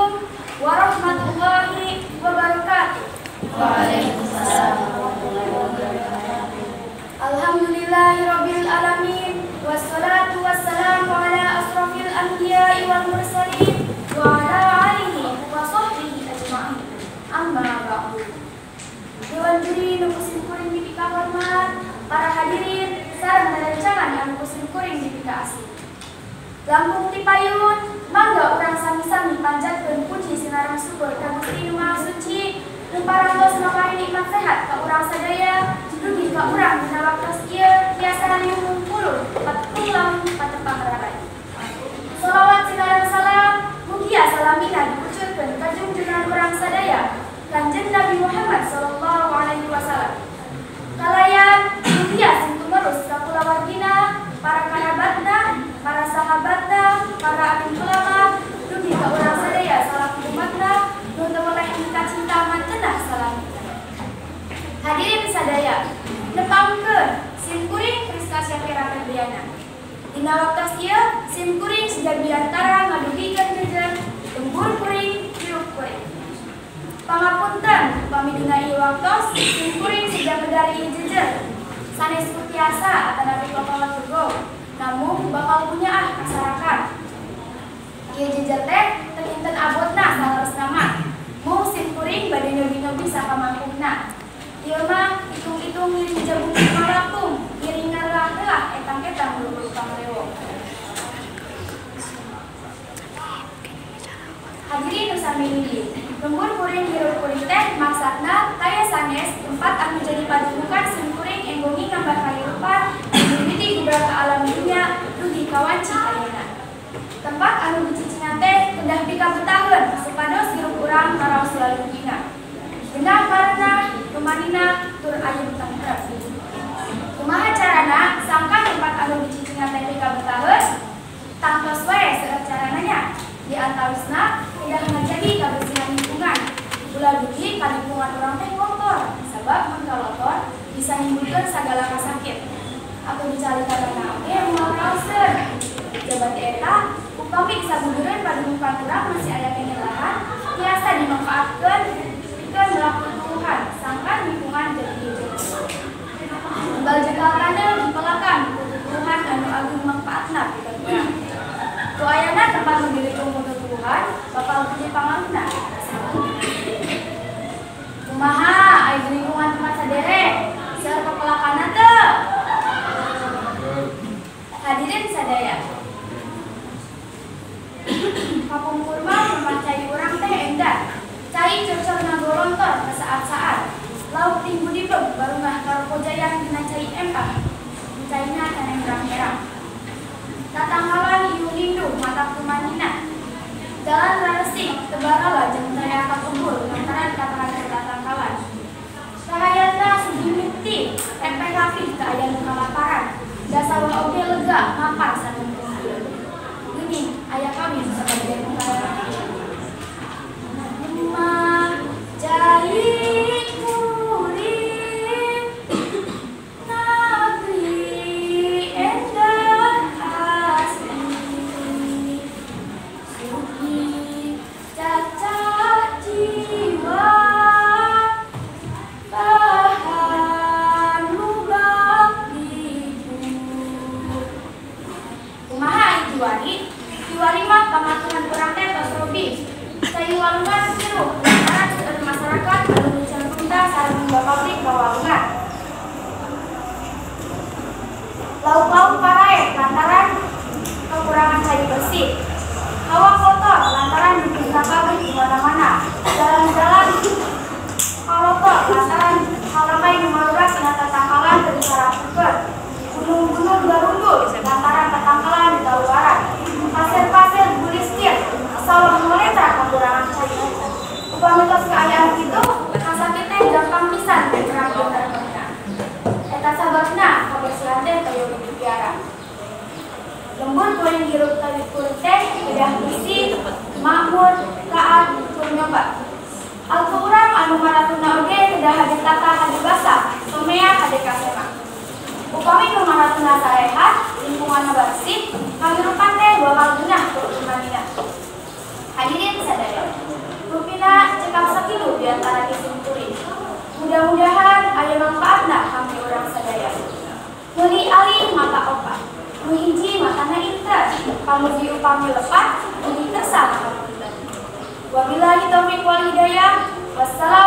Assalamualaikum warahmatullahi wabarakatuh. Waalaikumsalam warahmatullahi wabarakatuh. Alhamdulillahirabbil alamin wassalatu wassalamu ala asrofil anbiya'i wal mursalin wa ala alihi wa sahbihi ajma'in. Amma ba'du. Dewan juri nu kusim kuring di pika hormat, para hadirin sareng narajangan anu kusim kuring di pika asih. Langkung ti payun, mangga urang sami-sami panjatkeun puji sinareng syukur ka Gusti Nu Maha Suci, nu parantos makaring nikmat sehat ka urang sadaya, dugi ka urang dina waktos ieu tiasa liung puluh patunglang patepang rarai. Shalawat sinareng salam, mugia salamina dikucurkeun ka junjungan urang sadaya, Kanjeng Nabi Muhammad sallallahu alaihi wasallam. Kalayan mugia sing tumerus ka kulawargina, para karabatna, para sahabatna, para alim ulama, dugi ka urang sadaya salaku umatna, nu teu oleh tingkat cinta mancenah salamina. Hadirin sadaya, nepangkeun sim kuring Priska Syafira Febriana. Dina waktos ieu sim kuring sejadi antara ngadugikeun jejer tembur kuring hirup kuring. Pangapunten upami dina ieu waktos sim kuring sejak medari ieu jejer sanes kutiasa atanapi kapal turgo, namun bakal punya masyarakat. Ieu jejer teh teu kinten abotna salaresna mah. Mau sim kuring bade nyobi-nyobi sakamangkungna. Ieu mah itung-itung ngiring jagung malapung, ngiring ngalah-lah etang-etang buru-buru panglewo. Hadirin nu sami nidi, lembur kuring hirup kuring teh maksudna kaya sanes tempat anu jadi padudukan sim kuring enggongi nambah kahirupan mimiti gubrak ka alam dunya dugi kawanci ayeuna. Tempat anu dicicina teh kedah pikabetaheun supados hirup urang maraos lalugina. Genah karna rumanina tur ayem tentrem. Kumaha carana sangka tempat anu dicicina teh pikabetaheun? Tangtos wae seueur carananya. Di antawisna tidak ngajadi kabersihan lingkungan. Ulah dugi ka lingkungan urang teh kotor, sabab mun kalotor bisa nimbulkeun sagala kasakit. Aku dicarikanana oge moal kaoseun. Jabat eta upami sabudureun padudukan urang masih aya kene lahan, tiasa dimanfaatkeun pikeun melakukan tutuhan, sangkan lingkungan jadi hijau. Tembal jengkal taneuh dipelakan tutuhan anu agung manfaatna pikeun urang. Tu ayana tempat mendirikan tutuhan bakal punya pangaruhna. Kumaha aya di lingkungan tempat saderek? Seueur pepelakana teu? Hadirin sadaya. Kapungkur mah tempat cai urang teh endah. Cai cocor ngagolontor ke saat-saat. Lauk tinggu dibeg baru ngah karo pojayan dina cai empang. Caina kana merang-merang. Tatangkalan ieu lindu mata kumanina. Jalan raresik tebarala jeung rea kapungkur lantaran kataran tatangkalan. Sahayana sugimiti empeh rapih ka aya nu kalaparan. Dasawa oge lega mapar satempuh ieu. Geuning aya kami sabagian nu kalaparan. Mah jahit kuring negeri endah asli. Sugi cacat jiwa bahan lubang hidup. Kumaha ijuari? Ijuari mah pangaturan kurang teh tos robi. Cai walungan hirup lantaran seueur masyarakat anu mencantumna sareng mimba pabrik ka walungan. Lauk-lauk parae lantaran kekurangan cai bersih. Hawa kotor lantaran bikin pabrik di mana-mana. Jalan-jalan kalotor lantaran halamai nu malurat tina tatangkalan teu disarapekeun. Gunung-gunung garundul lantaran tatangkalan di kaluaran. Pasir-pasir bulistir asal moletra kekurangan cai. Upami tos kaayaan kitu, kasakit teh gampang pisan berperang bener-bener. Eta sababna kabersihan teh perlu dipiara. Lembur kuring hirup kali kuring teh kedah bersih, makmur, taat, tur nyoba. Alku urang anu maratuna oge kedah hade tata hade basa, somea hade kasema. Upami nu maratuna sarehat, lingkunganna bersih, kahirupan teh bakal genah tur imanina. Hadirin sadaya. Muli alih mata opat, muhiji matana intas, pamuji upami lepat, muli kersa mata. Wabillahi taufiq wal hidayah. Wassalam.